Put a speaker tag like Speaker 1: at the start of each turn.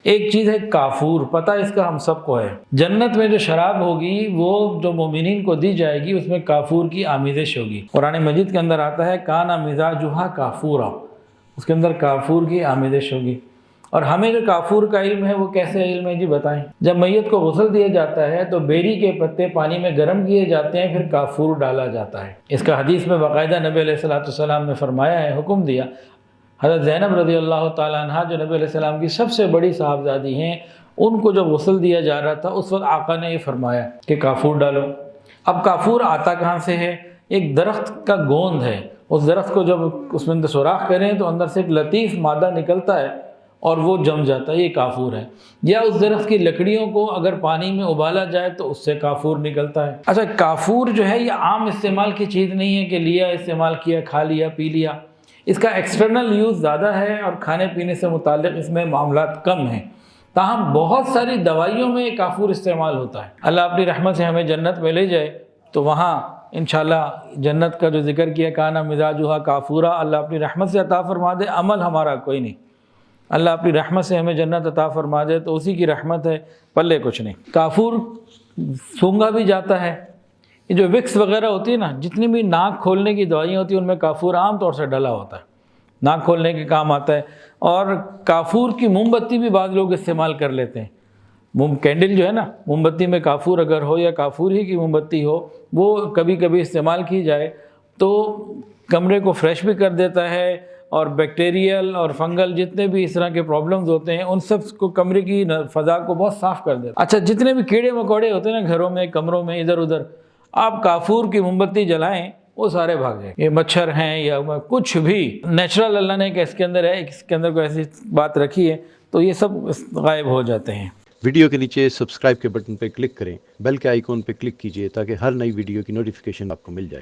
Speaker 1: ایک چیز ہے کافور، پتہ اس کا ہم سب کو ہے۔ جنت میں جو شراب ہوگی وہ جو مومنین کو دی جائے گی اس میں کافور کی آمیزش ہوگی۔ قرآن مجید کے اندر آتا ہے کانا مزاجھا کافورا، اس کے اندر کافور کی آمیزش ہوگی۔ اور ہمیں جو کافور کا علم ہے وہ کیسے علم ہے جی بتائیں؟ جب میت کو غسل دیا جاتا ہے تو بیری کے پتے پانی میں گرم کیے جاتے ہیں، پھر کافور ڈالا جاتا ہے۔ اس کا حدیث میں باقاعدہ نبی علیہ السلام نے فرمایا ہے، حکم دیا۔ حضرت زینب رضی اللہ تعالیٰ عنہ جو نبی علیہ السلام کی سب سے بڑی صاحبزادی ہیں، ان کو جب غسل دیا جا رہا تھا اس وقت آقا نے یہ فرمایا کہ کافور ڈالو۔ اب کافور آتا کہاں سے ہے؟ ایک درخت کا گوند ہے، اس درخت کو جب اس میں سوراخ کریں تو اندر سے ایک لطیف مادہ نکلتا ہے اور وہ جم جاتا ہے، یہ کافور ہے۔ یا اس درخت کی لکڑیوں کو اگر پانی میں ابالا جائے تو اس سے کافور نکلتا ہے۔ اچھا، کافور جو ہے یہ عام استعمال کی چیز نہیں ہے کہ لیا، استعمال کیا، کھا لیا، پی لیا۔ اس کا ایکسٹرنل یوز زیادہ ہے اور کھانے پینے سے متعلق اس میں معاملات کم ہیں، تاہم بہت ساری دوائیوں میں یہ کافور استعمال ہوتا ہے۔ اللہ اپنی رحمت سے ہمیں جنت میں لے جائے تو وہاں انشاءاللہ جنت کا جو ذکر کیا کانا مزاجھا کافورا، اللہ اپنی رحمت سے عطا فرما دے، عمل ہمارا کوئی نہیں۔ اللہ اپنی رحمت سے ہمیں جنت عطا فرما دے تو اسی کی رحمت ہے، پلے کچھ نہیں۔ کافور سونگا بھی جاتا ہے، یہ جو وکس وغیرہ ہوتی ہے نا، جتنی بھی ناک کھولنے کی دوائیاں ہوتی ہیں ان میں کافور عام طور سے ڈلا ہوتا ہے، ناک کھولنے کے کام آتا ہے۔ اور کافور کی موم بتی بھی بعض لوگ استعمال کر لیتے ہیں، کینڈل جو ہے نا، موم بتی میں کافور اگر ہو یا کافور ہی کی موم بتی ہو، وہ کبھی کبھی استعمال کی جائے تو کمرے کو فریش بھی کر دیتا ہے، اور بیکٹیریل اور فنگل جتنے بھی اس طرح کے پرابلمز ہوتے ہیں ان سب کو، کمرے کی فضا کو بہت صاف کر دیتا ہے۔ اچھا، جتنے بھی کیڑے مکوڑے ہوتے ہیں نا گھروں میں، کمروں میں، ادھر ادھر، آپ کافور کی موم بتی جلائیں وہ سارے بھاگ جائیں۔ یہ مچھر ہیں یا کچھ بھی نیچرل اللہ نے کہ اس کے اندر ہے، اس کے اندر کوئی ایسی بات رکھی ہے تو یہ سب غائب ہو جاتے ہیں۔
Speaker 2: ویڈیو کے نیچے سبسکرائب کے بٹن پہ کلک کریں، بیل کے آئیکن پہ کلک کیجئے تاکہ ہر نئی ویڈیو کی نوٹیفیکیشن آپ کو مل جائے۔